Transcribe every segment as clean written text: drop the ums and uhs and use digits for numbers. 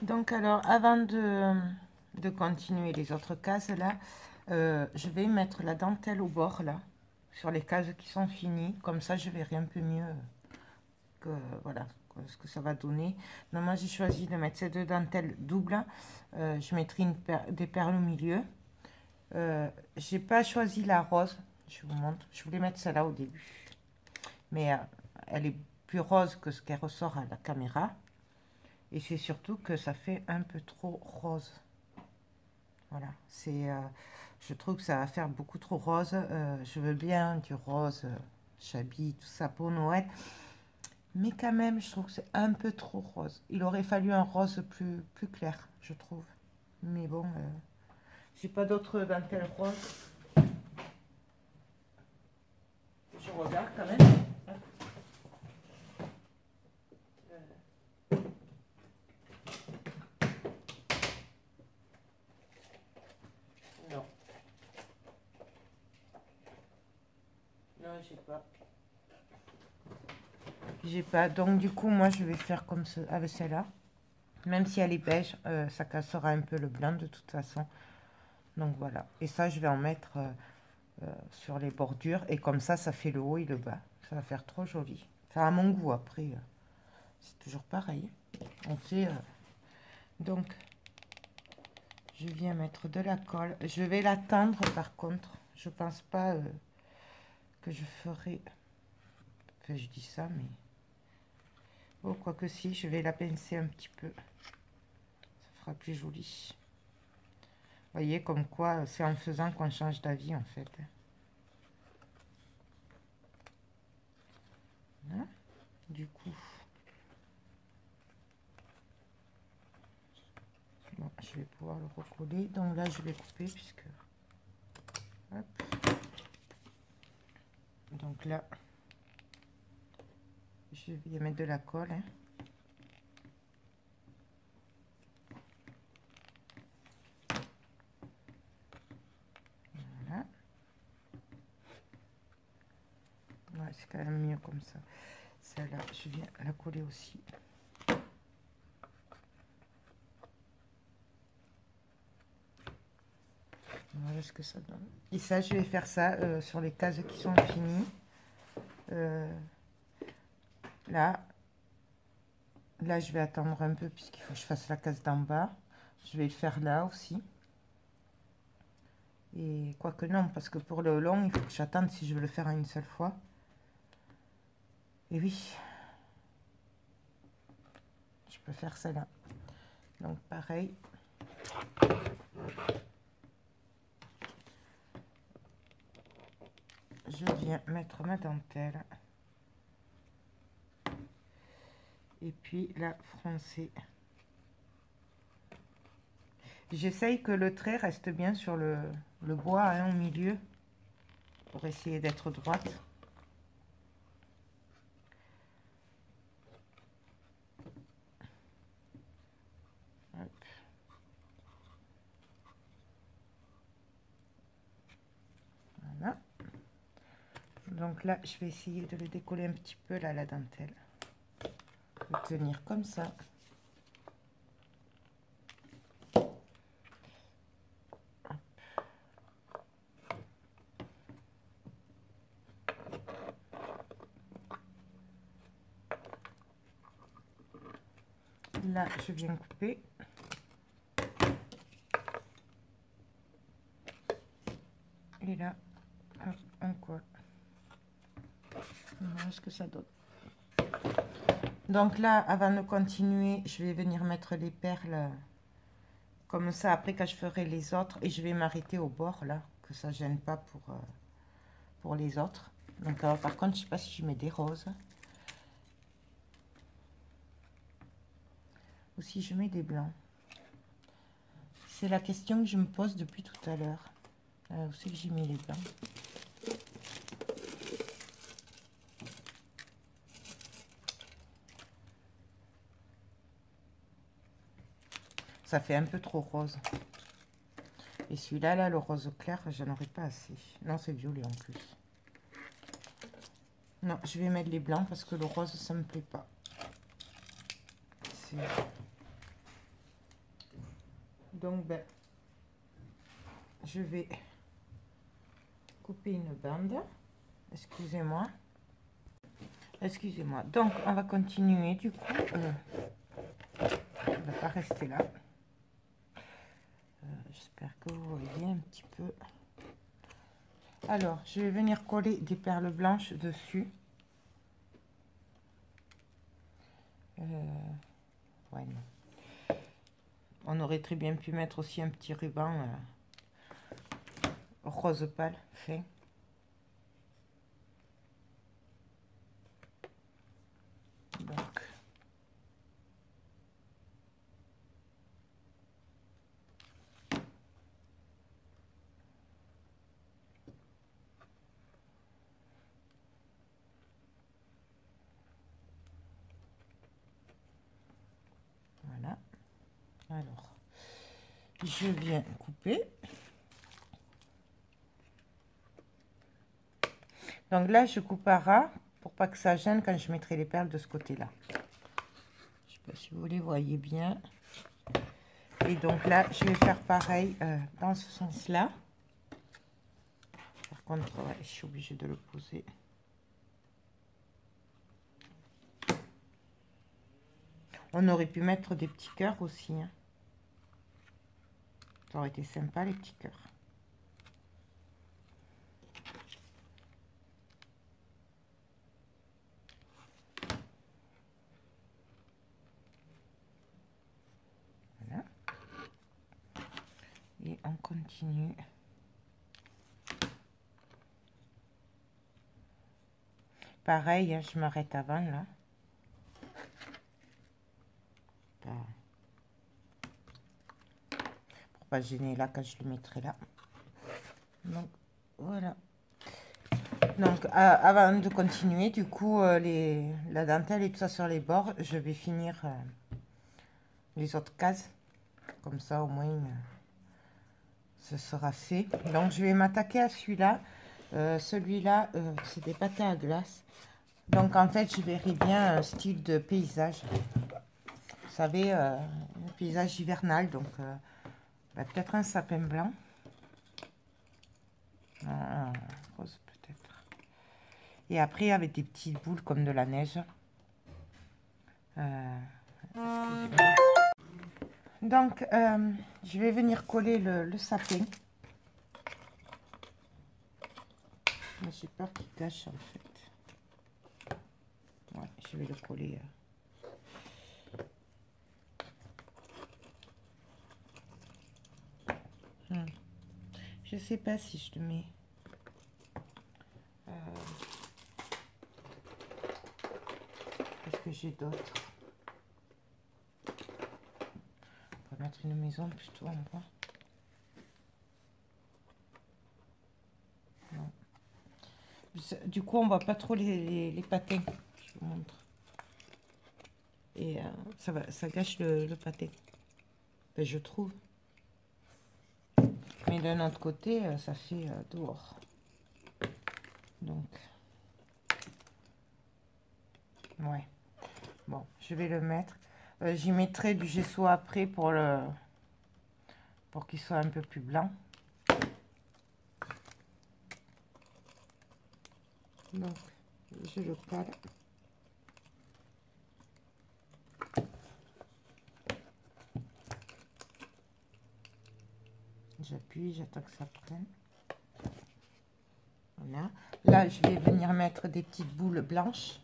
Donc alors, avant de continuer les autres cases là, je vais mettre la dentelle au bord là, sur les cases qui sont finies. Comme ça, je verrai un peu mieux que, voilà, ce que ça va donner. Donc moi, j'ai choisi de mettre ces deux dentelles doubles. Je mettrai des perles au milieu. J'ai pas choisi la rose, je vous montre. Je voulais mettre celle-là au début. Mais elle est plus rose que ce qu'elle ressort à la caméra. Et c'est surtout que ça fait un peu trop rose. Voilà, je trouve que ça va faire beaucoup trop rose. Je veux bien du rose, chablis, tout ça pour Noël. Mais quand même, je trouve que c'est un peu trop rose. Il aurait fallu un rose plus clair, je trouve. Mais bon, j'ai pas d'autres dentelles roses. Je regarde quand même. Non. Non, j'ai pas. J'ai pas. Donc du coup, moi, je vais faire comme ça avec celle-là. Même si elle est beige, ça cassera un peu le blanc de toute façon. Donc voilà. Et ça, je vais en mettre sur les bordures. Et comme ça fait le haut et le bas. Ça va faire trop joli. Enfin, à mon goût, après, c'est toujours pareil. On fait... donc, je viens mettre de la colle. Je vais la tendre par contre. Je pense pas que je ferai... Enfin, je dis ça, mais... Oh, quoique si, je vais la pincer un petit peu. Ça fera plus joli. Vous voyez, comme quoi, c'est en faisant qu'on change d'avis, en fait. Hein? Du coup... Bon, je vais pouvoir le recoller. Donc là, je vais couper puisque... Hop. Donc là, je vais mettre de la colle. Hein. Voilà. Ouais, c'est quand même mieux comme ça. Celle-là, je viens la coller aussi. Voilà ce que ça donne. Et ça, je vais faire ça sur les cases qui sont finies. Là, je vais attendre un peu puisqu'il faut que je fasse la case d'en bas. Je vais le faire là aussi. Et quoique non, parce que pour le long, il faut que j'attende si je veux le faire en une seule fois. Et oui, je peux faire ça là. Donc pareil. Je viens mettre ma dentelle. Et puis la froncer. J'essaye que le trait reste bien sur le bois hein, au milieu. Pour essayer d'être droite. Hop. Voilà. Donc là, je vais essayer de le décoller un petit peu là, la dentelle. Le tenir comme ça. Là, je viens couper. Et là, hop, on colle. Voilà ce que ça donne. Donc là, avant de continuer, je vais venir mettre les perles Comme ça, après, quand je ferai les autres, et je vais m'arrêter au bord, là, que ça gêne pas pour les autres. Donc, par contre, je sais pas si je mets des roses. Ou si je mets des blancs. C'est la question que je me pose depuis tout à l'heure. Où c'est que j'ai mis les blancs? Ça fait un peu trop rose. Et celui-là, là, le rose clair, j'en aurais pas assez. Non, c'est violet en plus. Non, je vais mettre les blancs parce que le rose, ça me plaît pas. Donc, ben, je vais couper une bande. Excusez-moi. Excusez-moi. Donc, on va continuer. Du coup, on ne va pas rester là. J'espère que vous voyez un petit peu. Alors, je vais venir coller des perles blanches dessus. Ouais, non. On aurait très bien pu mettre aussi un petit ruban rose pâle fin. Donc, voilà. Alors, je viens couper. Donc là, je coupe à ras pour pas que ça gêne quand je mettrai les perles de ce côté-là. Je sais pas si vous les voyez bien. Et donc là, je vais faire pareil dans ce sens-là. Par contre, ouais, je suis obligée de le poser. On aurait pu mettre des petits cœurs aussi. Hein. Ça aurait été sympa, les petits cœurs. Voilà. Et on continue. Pareil, hein, je m'arrête avant, là. Pour pas gêner là quand je le mettrai là. Donc, voilà. Donc, avant de continuer, du coup, la dentelle et tout ça sur les bords, je vais finir les autres cases. Comme ça, au moins, ce sera fait. Donc, je vais m'attaquer à celui-là. Celui-là, c'est des patins à glace. Donc, en fait, je verrai bien un style de paysage. Vous savez, un paysage hivernal. Donc, peut-être un sapin blanc. Un rose, peut-être. Et après, avec des petites boules comme de la neige. Donc, je vais venir coller le sapin. Mais j'ai peur qu'il cache, en fait. Ouais, je vais le coller. Je sais pas si je le mets. Qu'est-ce que j'ai d'autre? On va mettre une maison plutôt en bas. Non. Du coup, on voit pas trop les patins. Je vous montre. Et ça gâche le pâté. Ben, je trouve. Mais d'un autre côté, ça fait dehors. Donc, ouais. Bon, je vais le mettre. J'y mettrai du gesso après pour qu'il soit un peu plus blanc. Donc, je le cale. J'appuie, j'attends que ça prenne. Voilà. Là, je vais venir mettre des petites boules blanches.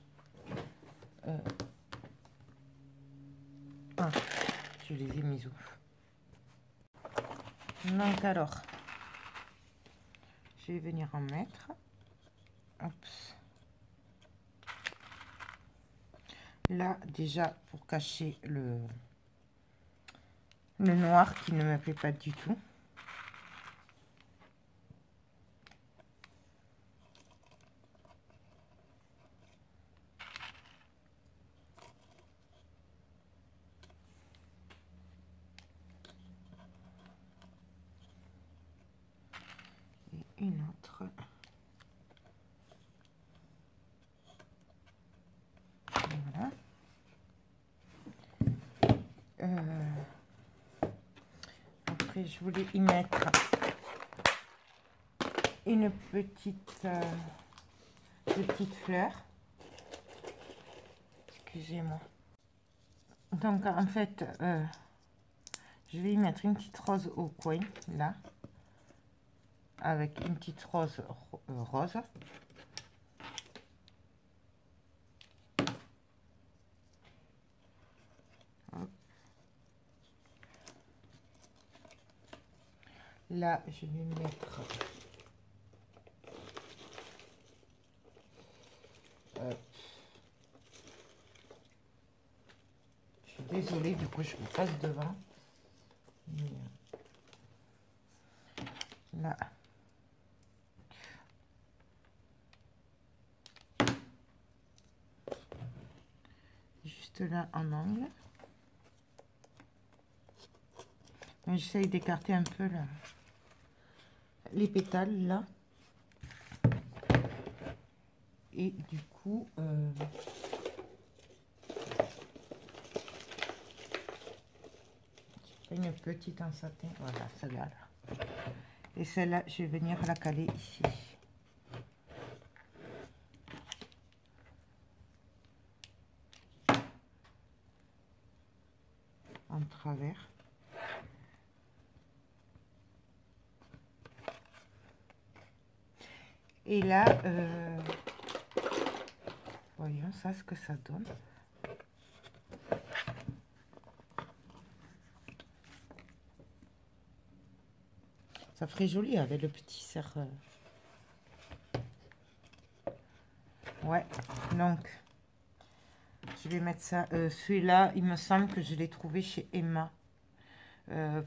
Je les ai mises où? Donc alors, je vais venir en mettre. Oups. Là, déjà, pour cacher le noir qui ne me plaît pas du tout. Et une autre. Voilà. Après, je voulais y mettre une petite fleur. Excusez-moi. Donc, en fait, je vais y mettre une petite rose au coin, là, avec une petite rose rose. Hop. Là, je vais mettre je suis désolée, du coup, je me passe devant. Mais, là. Juste là, en angle. J'essaye d'écarter un peu là, les pétales, là. Et du coup... une petite en satin, voilà, celle-là. Et celle-là, je vais venir la caler ici. En travers. Et là, voyons ça, ce que ça donne. Ça ferait joli avec le petit cerf. Ouais, donc, je vais mettre ça. Celui-là, il me semble que je l'ai trouvé chez Emma.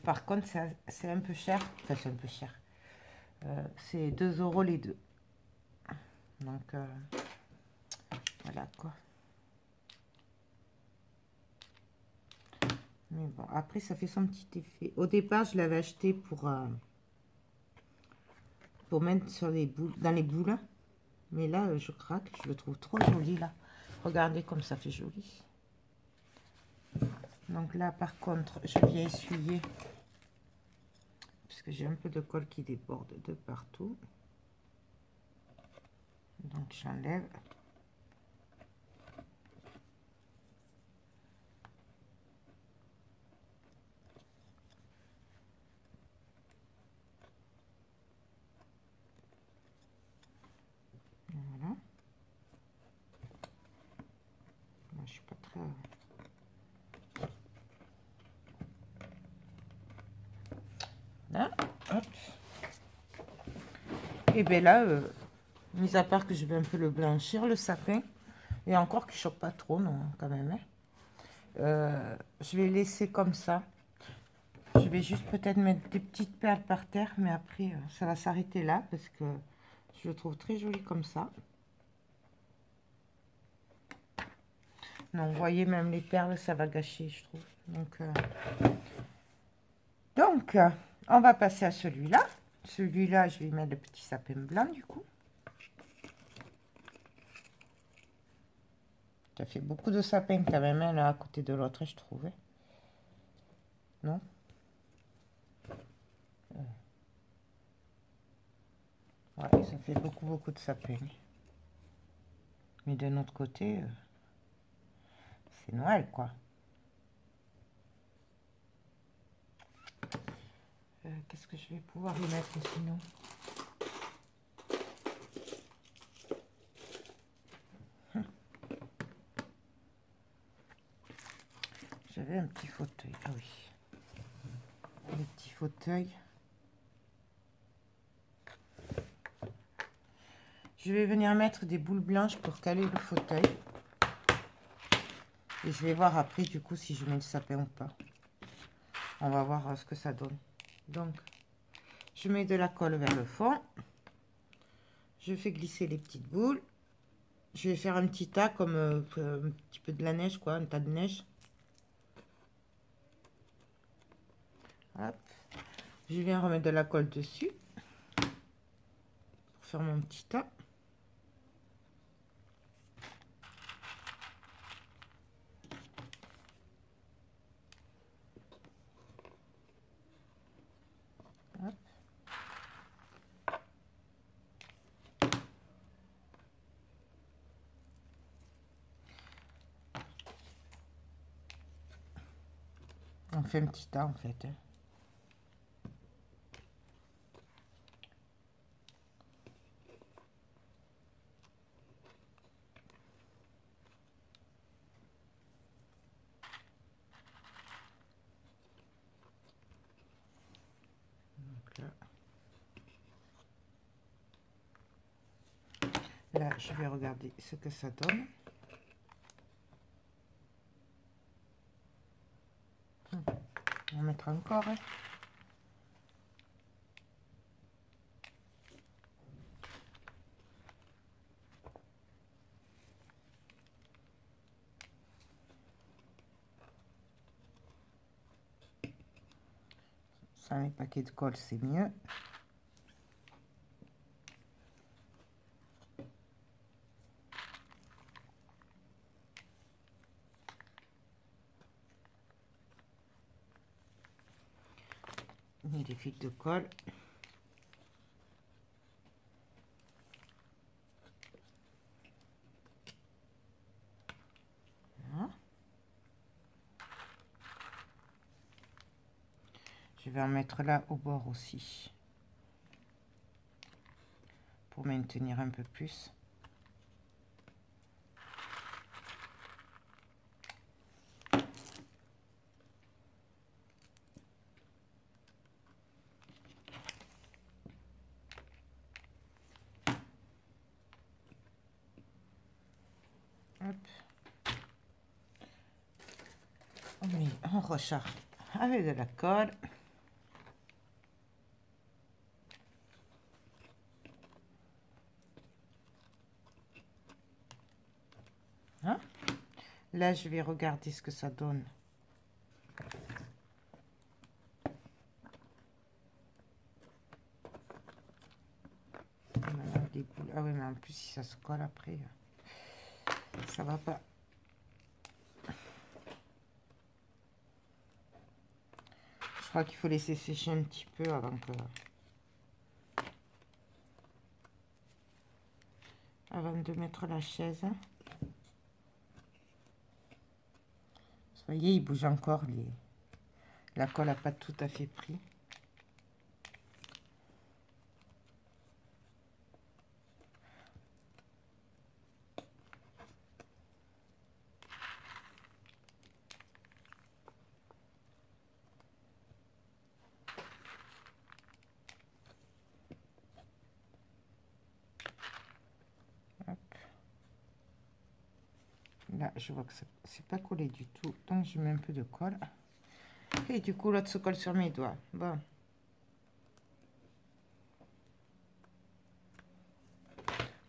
Par contre, c'est un peu cher. Enfin, c'est un peu cher. C'est 2 € les deux. Donc, voilà quoi. Mais bon, après, ça fait son petit effet. Au départ, je l'avais acheté pour mettre sur les boules, dans les boules. Mais là, je craque. Je le trouve trop joli, là. Regardez comme ça fait joli. Donc là, par contre, je viens essuyer. Parce que j'ai un peu de colle qui déborde de partout. Donc, j'enlève. Voilà. Moi, je suis pas très... Là, hop. Et bien là, mis à part que je vais un peu le blanchir, le sapin, et encore qu'il ne choque pas trop, non, quand même. Hein. Je vais laisser comme ça. Je vais juste peut-être mettre des petites perles par terre, mais après, ça va s'arrêter là, parce que je le trouve très joli comme ça. Non, vous voyez, même les perles, ça va gâcher, je trouve. Donc, on va passer à celui-là. Celui-là, je vais mettre le petit sapin blanc, du coup. Ça fait beaucoup de sapins quand même, hein, là, à côté de l'autre, je trouvais. Non? Ouais, ça fait beaucoup de sapins. Mais de notre côté, c'est Noël, quoi. Qu'est-ce que je vais pouvoir y mettre sinon? J'avais un petit fauteuil. Ah oui. Le petit fauteuil. Je vais venir mettre des boules blanches pour caler le fauteuil. Et je vais voir après du coup si je mets le sapin ou pas. On va voir ce que ça donne. Donc, je mets de la colle vers le fond. Je fais glisser les petites boules. Je vais faire un petit tas comme un petit peu de la neige, quoi, un tas de neige. Hop. Je viens remettre de la colle dessus pour faire mon petit tas. Hop. On fait un petit tas en fait. Donc là, je vais regarder ce que ça donne. On va mettre encore. Hein. Sans les paquets de colle, c'est mieux. Et les fils de colle. Voilà. Je vais en mettre là au bord aussi. Pour maintenir un peu plus. Hop. On recharge avec de la colle. Hein? Là, je vais regarder ce que ça donne. Ah oui, mais en plus, si ça se colle après, ça va pas. Je crois qu'il faut laisser sécher un petit peu avant de mettre la chaise. Vous voyez, il bouge encore. La colle n'a pas tout à fait pris. Hop. Là, je vois que c'est pas collé du tout. Donc, je mets un peu de colle. Et du coup, l'autre se colle sur mes doigts. Bon.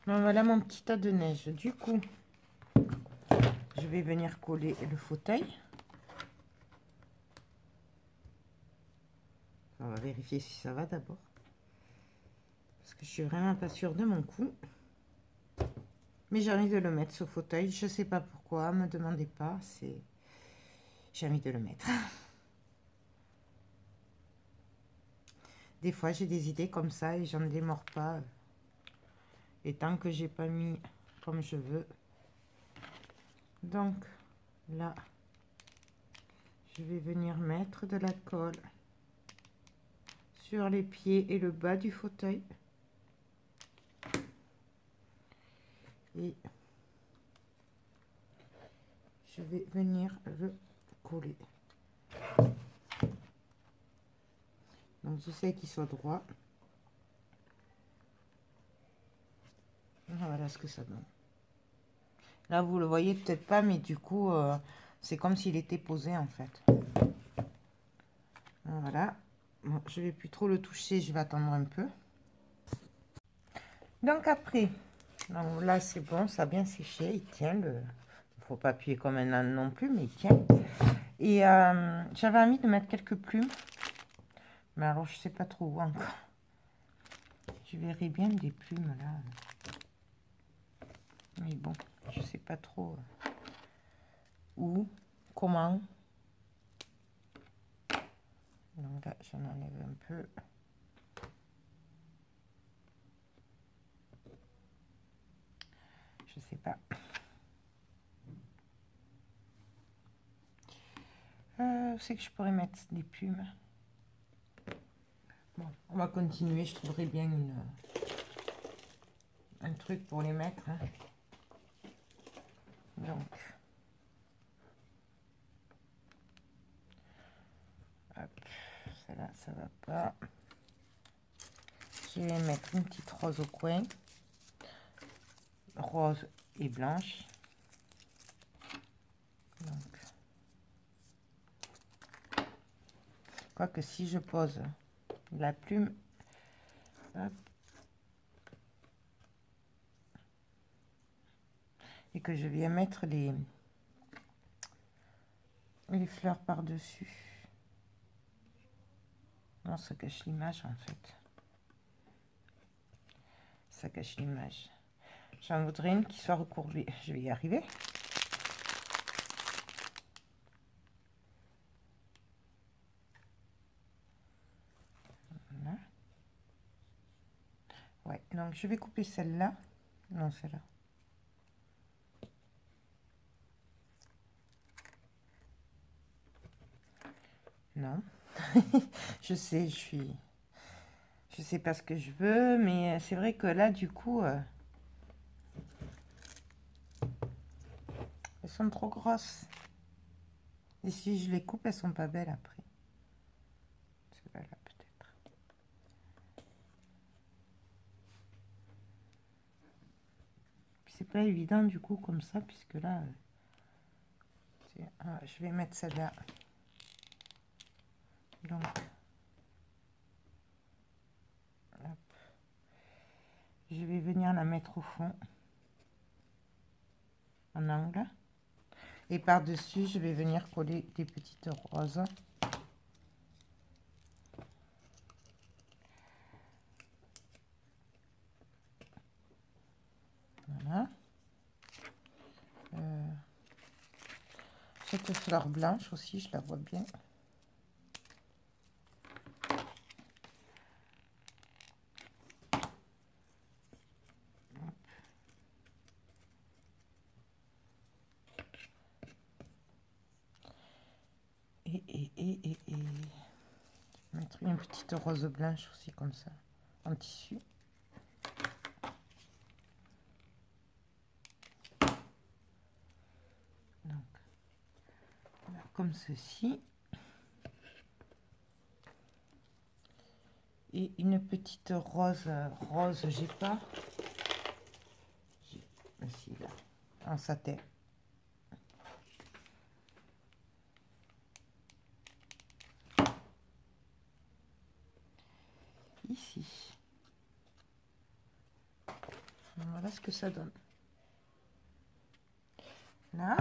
Bon, voilà mon petit tas de neige. Du coup, je vais venir coller le fauteuil. On va vérifier si ça va d'abord. Parce que je suis vraiment pas sûre de mon coup. Mais j'ai envie de le mettre, ce fauteuil. Je sais pas pourquoi, me demandez pas. J'ai envie de le mettre. Des fois, j'ai des idées comme ça et j'en démords pas. Et tant que j'ai pas mis comme je veux. Donc, là, je vais venir mettre de la colle sur les pieds et le bas du fauteuil. Et je vais venir le coller. Donc, j'essaie qu'il soit droit. Voilà ce que ça donne. Là, vous le voyez peut-être pas, mais du coup, c'est comme s'il était posé en fait. Voilà. Bon, je vais plus trop le toucher, je vais attendre un peu. Donc après, donc là c'est bon, ça a bien séché, il tient. Il faut pas appuyer comme un âne non plus, mais il tient. Et j'avais envie de mettre quelques plumes. Mais alors, je sais pas trop où encore. Je verrai bien des plumes là. Mais bon, je sais pas trop où, comment. Donc là, j'en enlève un peu. Je sais pas. C'est que je pourrais mettre des plumes. Bon, on va continuer. Je trouverai bien un truc pour les mettre. Hein. Donc, hop, celle-là, ça va pas. Je vais mettre une petite rose au coin. Rose et blanche. Donc, quoique si je pose la plume, hop, et que je viens mettre les fleurs par-dessus. Non, ça cache l'image en fait. Ça cache l'image. J'en voudrais une qui soit recourbée. Je vais y arriver. Voilà. Ouais, donc je vais couper celle-là. Non, celle-là. Non. Je sais, je sais pas ce que je veux, mais c'est vrai que là, du coup, elles sont trop grosses. Et si je les coupe, elles sont pas belles après. Celle-là, peut-être. C'est pas évident, du coup, comme ça, puisque là, je vais mettre celle-là. Donc, hop. Je vais venir la mettre au fond, en angle. Et par-dessus, je vais venir coller des petites roses. Voilà. Cette fleur blanche aussi, je la vois bien. Et mettre une petite rose blanche aussi comme ça, en tissu. Donc, voilà, comme ceci. Et une petite rose, j'ai pas. Ici, là, en satin. Ici. Voilà ce que ça donne. Là.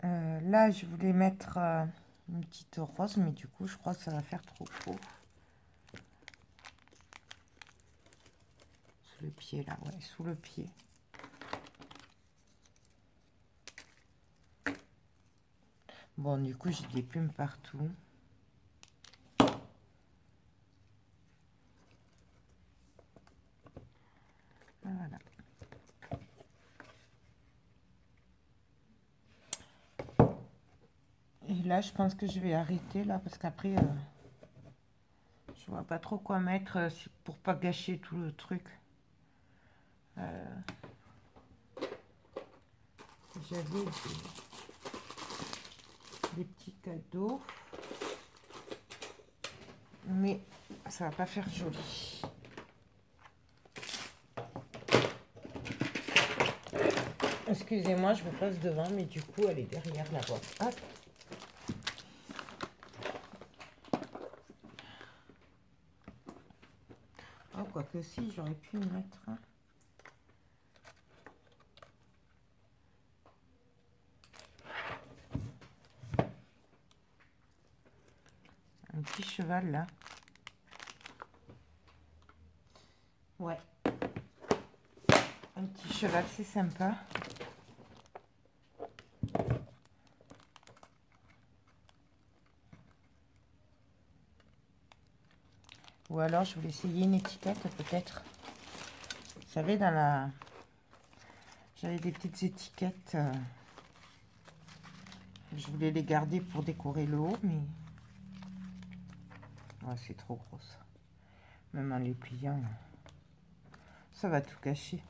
Là, je voulais mettre une petite rose, mais du coup, je crois que ça va faire trop faux. Sous le pied, là, ouais, sous le pied. Bon, du coup, j'ai des plumes partout. Voilà. Et là, je pense que je vais arrêter, là, parce qu'après, je vois pas trop quoi mettre pour pas gâcher tout le truc. J'avais des petits cadeaux, mais ça va pas faire joli. excusez-moi, je me passe devant, mais du coup, elle est derrière la boîte. Hop. Oh, quoique si, j'aurais pu mettre... un petit cheval, là. Ouais. Un petit cheval, c'est sympa. Ou alors, je voulais essayer une étiquette, peut-être. Vous savez, dans la... J'avais des petites étiquettes. Je voulais les garder pour décorer le haut, mais... Ouais, c'est trop gros, ça. Même en les pliant, ça va tout cacher.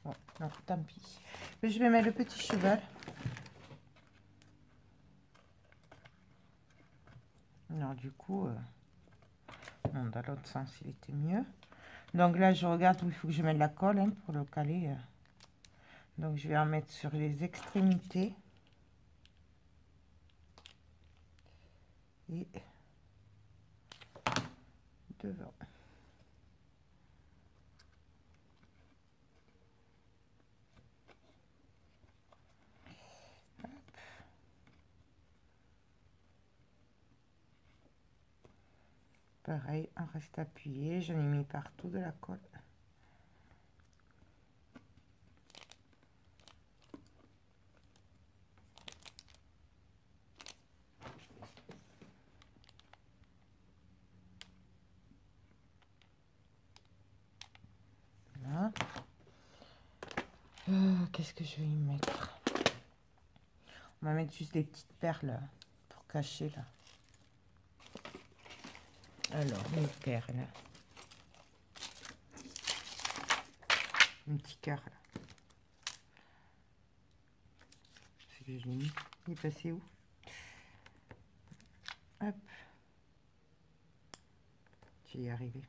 Ouais, non, tant pis. Mais je vais mettre le petit cheval. Alors, du coup... non, dans l'autre sens, il était mieux. Donc là, je regarde où il faut que je mette la colle hein, pour le caler. Donc, je vais en mettre sur les extrémités. Et devant. Pareil, on reste appuyé. J'en ai mis partout de la colle. Voilà. Qu'est-ce que je vais y mettre? On va mettre juste des petites perles pour cacher là. Alors, une perle. Un petit cœur là. C'est que je l'ai mis. Il est passé où? Hop. Je vais y arriver.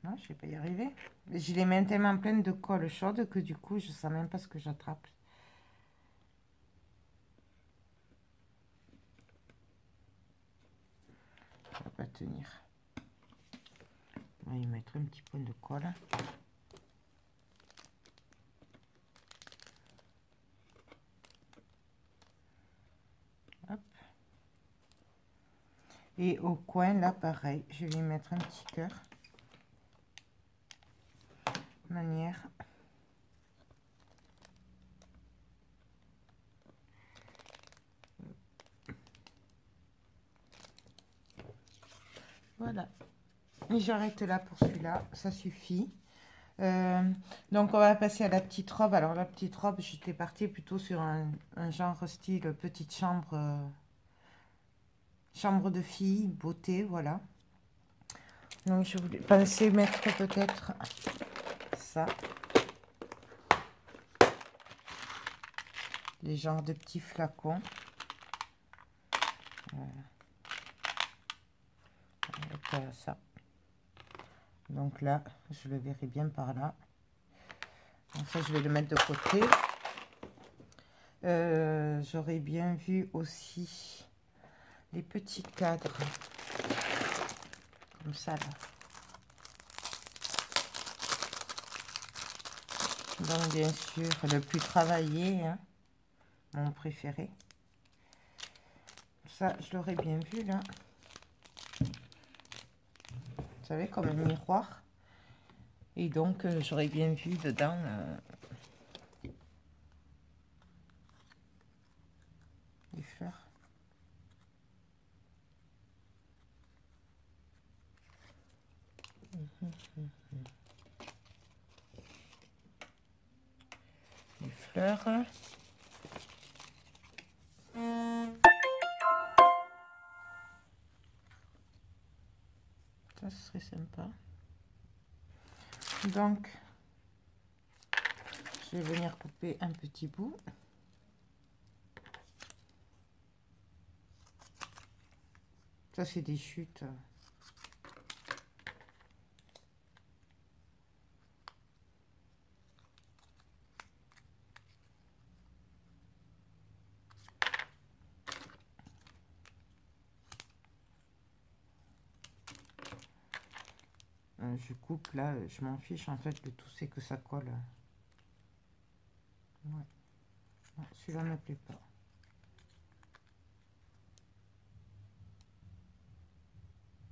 Non, je vais pas y arriver. J'ai les mains tellement pleines de colle chaude que du coup, je ne sais même pas ce que j'attrape. Ça va pas tenir. On va y mettre un petit point de colle. Hop. Et au coin, là, pareil, je vais y mettre un petit cœur. De manière... Voilà. Et j'arrête là pour celui-là, ça suffit. Donc on va passer à la petite robe. Alors la petite robe, j'étais partie plutôt sur un genre style petite chambre, chambre de fille, beauté, voilà. Donc je voulais penser mettre peut-être ça. Les genres de petits flacons. Voilà. Avec ça. Donc là, je le verrai bien par là. Donc ça, je vais le mettre de côté. J'aurais bien vu aussi les petits cadres. Comme ça, là. Donc, bien sûr, le plus travaillé, hein, mon préféré. Ça, je l'aurais bien vu, là. Vous savez, comme un miroir. Et donc, j'aurais bien vu dedans... les fleurs. Les fleurs. Ça, ce serait sympa. Donc, je vais venir couper un petit bout. Ça, c'est des chutes. je coupe là, je m'en fiche en fait, le tout c'est que ça colle. Ouais. Celui-là ne me plaît pas.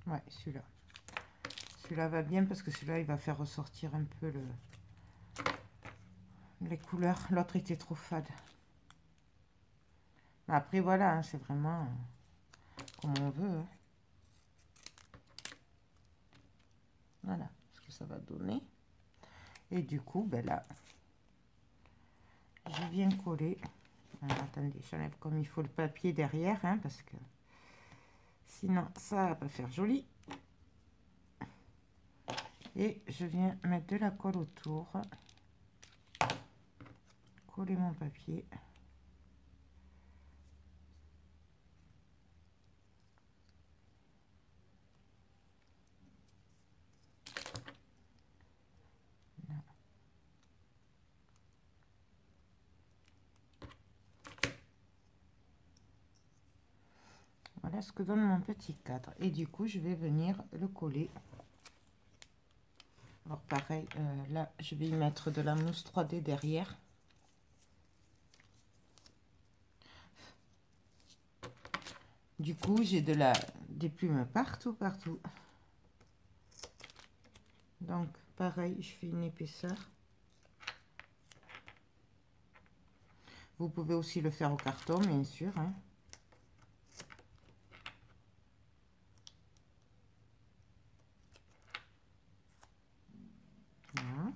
Ouais, celui-là. Celui-là va bien parce que celui-là, il va faire ressortir un peu les couleurs. L'autre était trop fade. Mais après, voilà, hein, c'est vraiment comme on veut. Hein. Voilà ce que ça va donner. Et du coup, ben là, je viens coller. Alors, attendez, j'enlève comme il faut le papier derrière, hein, parce que sinon, ça va pas faire joli. Et je viens mettre de la colle autour. Coller mon papier. Voilà ce que donne mon petit cadre. Et du coup, je vais venir le coller. Alors pareil, là, je vais y mettre de la mousse 3D derrière. Du coup, j'ai des plumes partout, partout. Donc, pareil, je fais une épaisseur. Vous pouvez aussi le faire au carton, bien sûr. Hein. Voilà.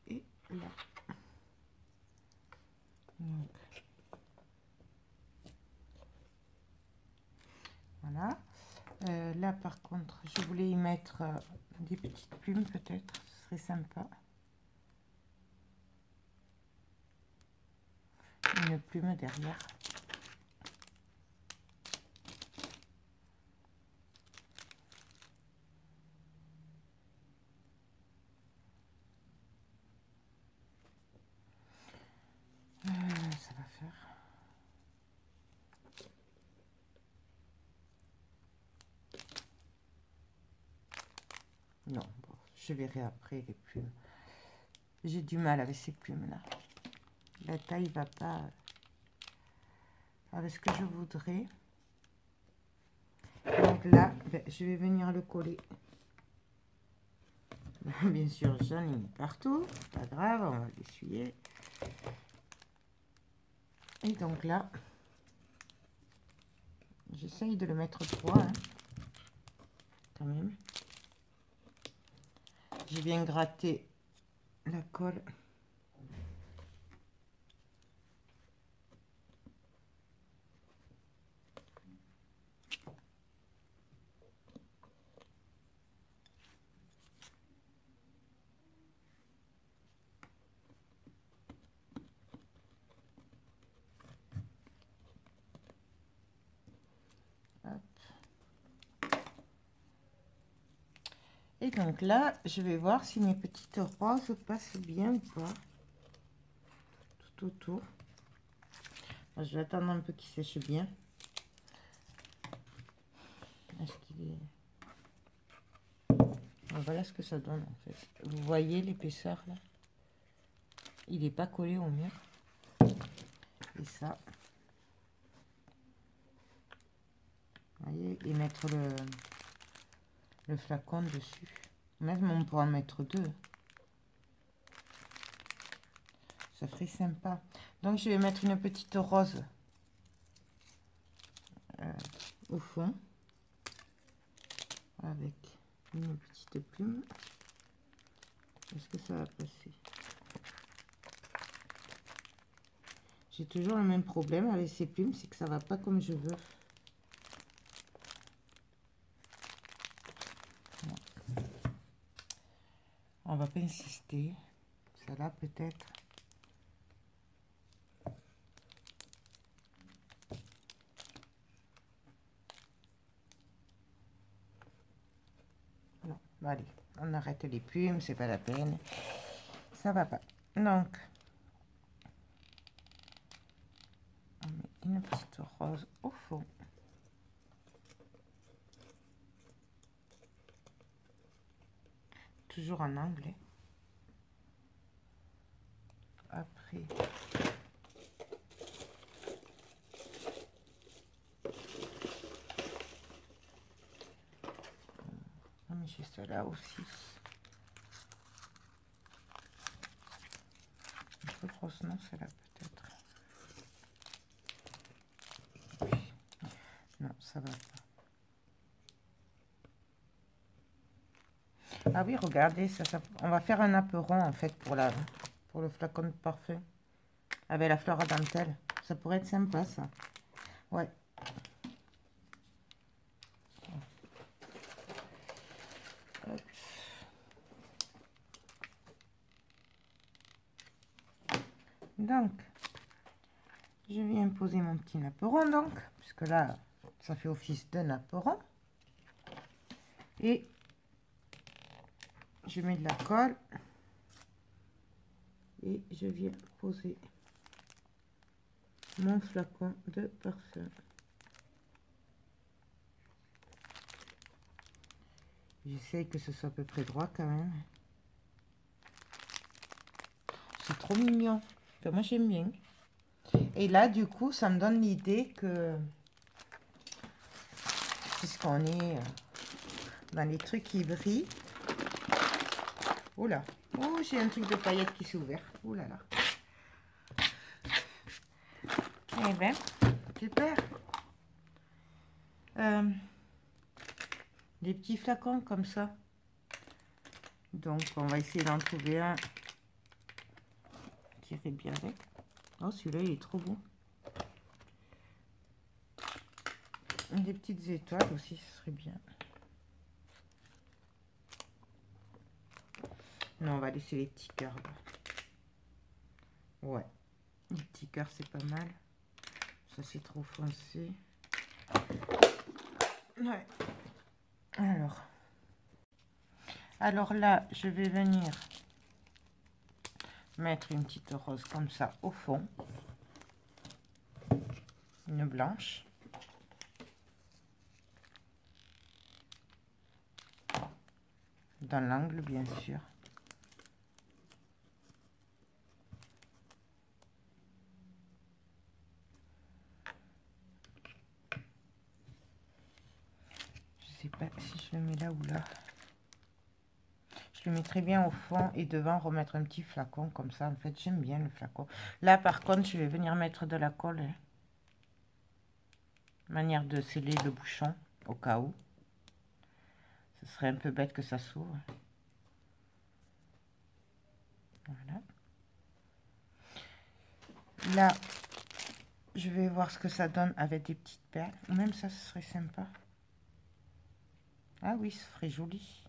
Et là. Donc, voilà. Là, par contre, je voulais y mettre des petites plumes, peut-être. Ce serait sympa. Une plume derrière. Ça va faire. Non, bon, je verrai après les plumes. J'ai du mal avec ces plumes-là. La taille va pas avec ce que je voudrais. Donc là, ben, je vais venir le coller. Bien sûr, j'en ai mis partout. Pas grave, on va l'essuyer. Et donc là, j'essaye de le mettre droit, hein, quand même. Je viens gratter la colle. Et donc là, je vais voir si mes petites roses passent bien ou pas. Tout autour. Je vais attendre un peu qu'il sèche bien. Est-ce qu'il est... Voilà ce que ça donne en fait. Vous voyez l'épaisseur là? Il n'est pas collé au mur. Et ça. Vous voyez, et mettre le flacon dessus. Même on pourra en mettre deux. Ça ferait sympa. Donc je vais mettre une petite rose au fond. Avec une petite plume. Est-ce que ça va passer? J'ai toujours le même problème avec ces plumes, c'est que ça va pas comme je veux. Non. On va pas insister. Ça là peut-être. Non, bon, allez, on arrête les plumes, c'est pas la peine. Ça va pas. Donc, une petite rose au fond. Toujours en anglais. Après, mais j'ai celle-là aussi. Un peu grosse, non, celle-là peut-être. Oui. Non, ça va pas. Ah oui, regardez, on va faire un apéron en fait pour le flacon de parfum avec la fleur à dentelle. Ça pourrait être sympa ça. Ouais. Hop. Donc, je viens poser mon petit napperon donc, puisque là, ça fait office de napperon. Et je mets de la colle et je viens poser mon flacon de parfum. J'essaye que ce soit à peu près droit quand même. C'est trop mignon. Enfin, moi j'aime bien. Et là du coup ça me donne l'idée que puisqu'on est dans les trucs qui brillent. Oh là. Oh, j'ai un truc de paillettes qui s'est ouvert. Oh là là. Eh ben, super. Des petits flacons comme ça. Donc on va essayer d'en trouver un qui irait bien avec. Oh, celui-là il est trop beau. Des petites étoiles aussi, ce serait bien. Non, on va laisser les petits cœurs là. Ouais, les petits cœurs c'est pas mal. Ça c'est trop foncé. Ouais. Alors là, je vais venir mettre une petite rose comme ça au fond. Une blanche. Dans l'angle, bien sûr. Je sais pas si je le mets là ou là. Je le mettrai bien au fond et devant remettre un petit flacon comme ça. En fait, j'aime bien le flacon. Là, par contre, je vais venir mettre de la colle. Manière de sceller le bouchon au cas où. Ce serait un peu bête que ça s'ouvre. Voilà. Là, je vais voir ce que ça donne avec des petites perles. Ou même ça, ce serait sympa. Ah oui, ce serait joli.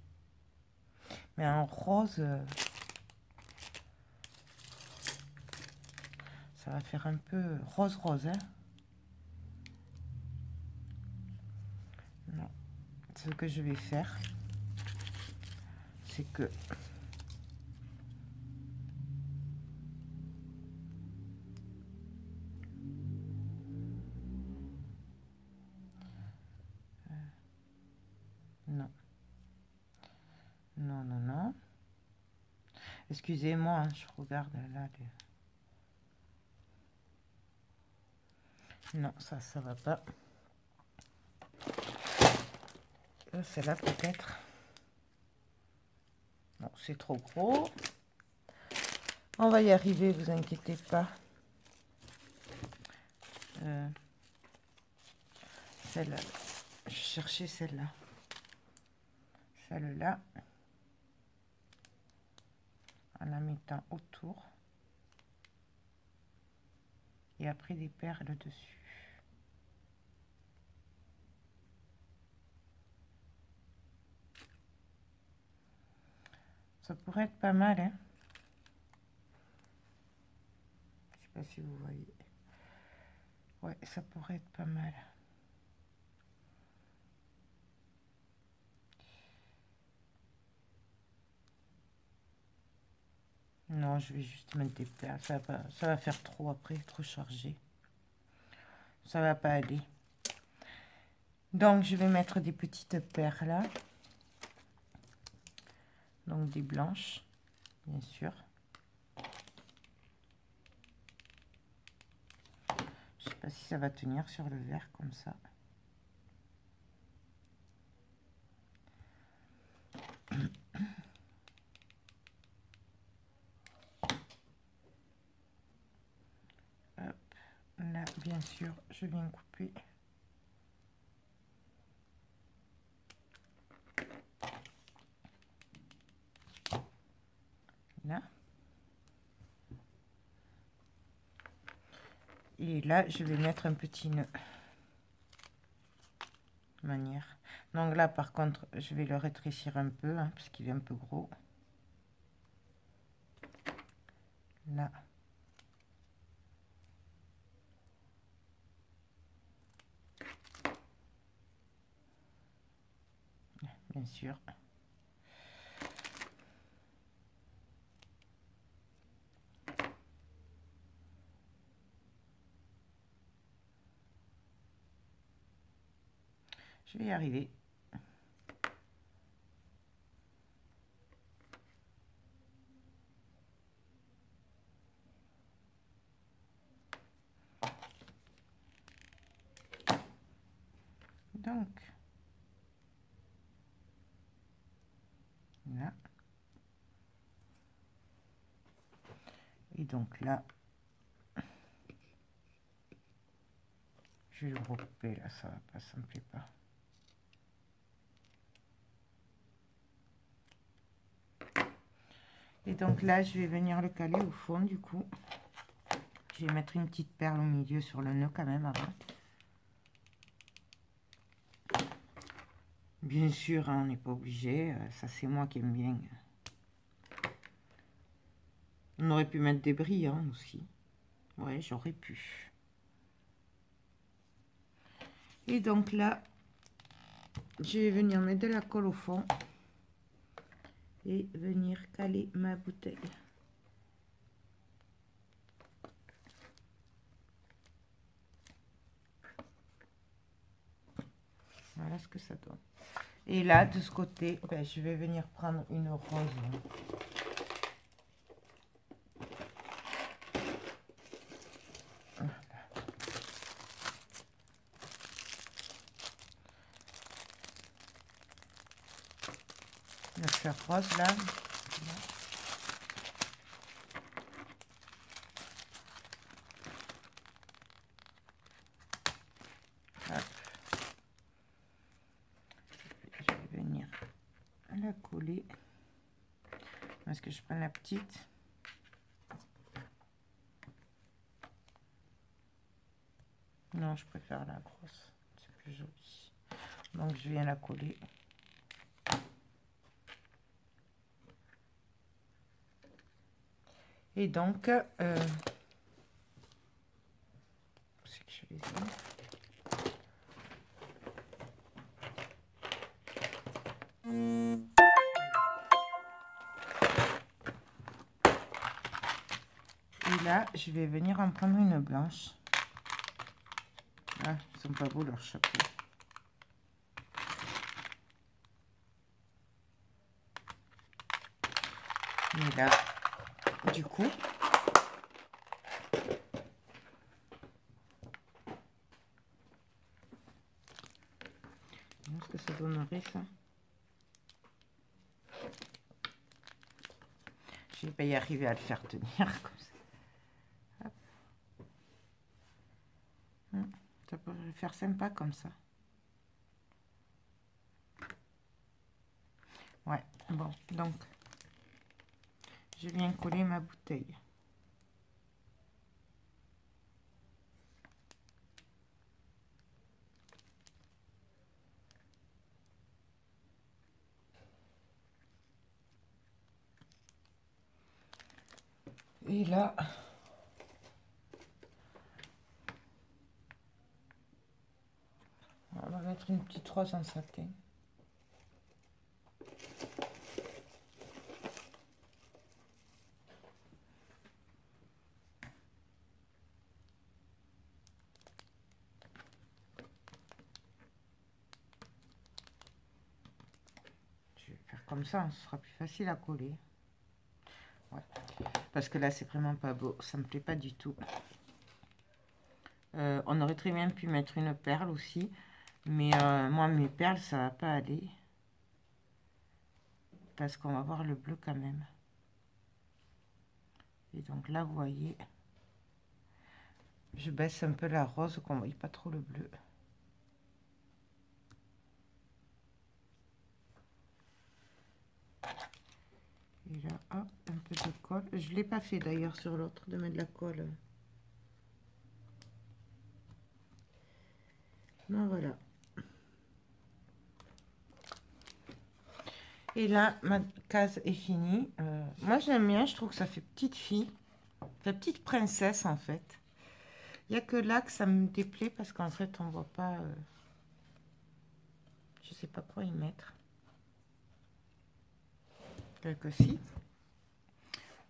Mais en rose, ça va faire un peu rose-rose. Hein. Non. Ce que je vais faire, c'est que non. Non, non, non. Excusez-moi, hein, je regarde là. Non, ça va pas. Celle-là peut-être. Non, c'est trop gros. On va y arriver, vous inquiétez pas. Celle-là. Je cherchais celle-là. Celle-là. En la mettant autour. Et après des perles dessus. Ça pourrait être pas mal, hein. Je sais pas si vous voyez. Ouais, ça pourrait être pas mal. Non, je vais juste mettre des perles. Ça va faire trop après, trop chargé. ça va pas aller. Donc, je vais mettre des petites perles là. Donc, des blanches, bien sûr. Je sais pas si ça va tenir sur le verre comme ça. Hop, là, bien sûr, je viens couper. Là. Et là, je vais mettre un petit nœud. De manière. Donc là, par contre, je vais le rétrécir un peu, hein, parce qu'il est un peu gros. Là. Bien sûr. Je vais y arriver. Donc, là. Et donc là, je vais le recouper là, ça va pas, ça me plaît pas. Et donc là, je vais venir le caler au fond du coup. Je vais mettre une petite perle au milieu sur le nœud quand même avant. Bien sûr, hein, on n'est pas obligé, ça c'est moi qui aime bien. On aurait pu mettre des brillants aussi. Ouais, j'aurais pu. Et donc là, je vais venir mettre de la colle au fond et venir caler ma bouteille. Voilà ce que ça donne. Et là, de ce côté, ben, je vais venir prendre une rose. Voilà. Une fleur rose là. Hop. Je vais venir la coller. Est-ce que je prends la petite? Non, je préfère la grosse. C'est plus joli. Donc, je viens la coller. Et donc, c'est que je les ai. Et là, je vais venir en prendre une blanche. Ah, ils sont pas beaux leurs chapeaux. Et là, du coup, est-ce que ça donnerait ça? Je vais pas y arriver à le faire tenir comme ça. Hop. Ça pourrait faire sympa comme ça. Ouais, bon, donc, je viens coller ma bouteille. Et là, on va mettre une petite rose en satin. comme ça, ce sera plus facile à coller. Ouais. Parce que là, c'est vraiment pas beau. Ça me plaît pas du tout. On aurait très bien pu mettre une perle aussi. Mais moi, mes perles, ça va pas aller. Parce qu'on va voir le bleu quand même. Et donc là, vous voyez, je baisse un peu la rose, qu'on ne voit pas trop le bleu. Et là, hop, un peu de colle. Je ne l'ai pas fait d'ailleurs sur l'autre, de mettre de la colle. Non, voilà. Et là, ma case est finie. Moi, j'aime bien, je trouve que ça fait petite fille. Ça fait petite princesse, en fait. Il n'y a que là que ça me déplaît, parce qu'en fait, on ne voit pas... je ne sais pas quoi y mettre. Quelques si.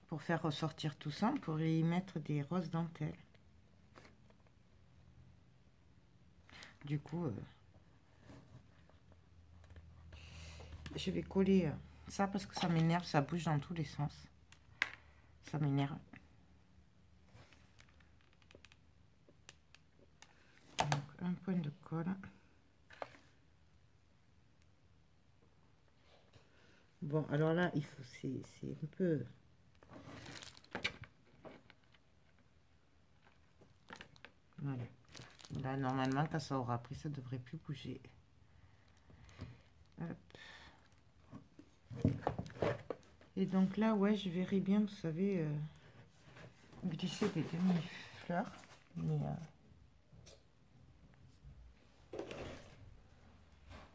Pour faire ressortir tout ça, on pourrait y mettre des roses dentelles. Du coup, je vais coller ça parce que ça m'énerve, ça bouge dans tous les sens. Ça m'énerve. Donc, un point de colle. Bon, alors là, il faut, c'est un peu... Voilà. Là, normalement, quand ça aura pris, ça devrait plus bouger. Hop. Et donc là, ouais, je verrai bien, vous savez, glisser des demi-fleurs. Mais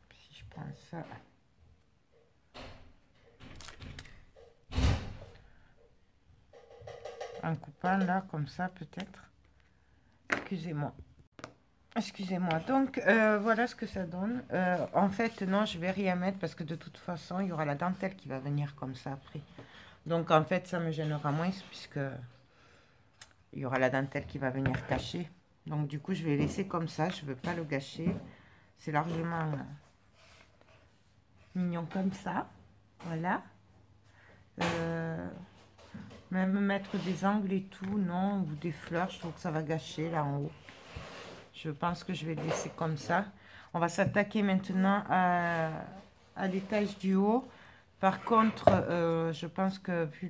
si je prends ça... en coupant là, comme ça, peut-être. Excusez-moi. Excusez-moi. Donc, voilà ce que ça donne. En fait, non, je vais rien mettre parce que de toute façon, il y aura la dentelle qui va venir comme ça après. Donc, en fait, ça me gênera moins puisque il y aura la dentelle qui va venir cacher. Donc, du coup, je vais laisser comme ça. Je ne veux pas le gâcher. C'est largement mignon comme ça. Voilà. Même mettre des angles et tout, non, ou des fleurs, je trouve que ça va gâcher là en haut. Je pense que je vais le laisser comme ça. On va s'attaquer maintenant à l'étage du haut. Par contre, je pense que vu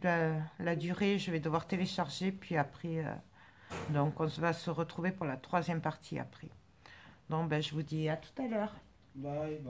la durée, je vais devoir télécharger. Puis après, donc on va se retrouver pour la troisième partie après. Donc, ben, je vous dis à tout à l'heure. Bye.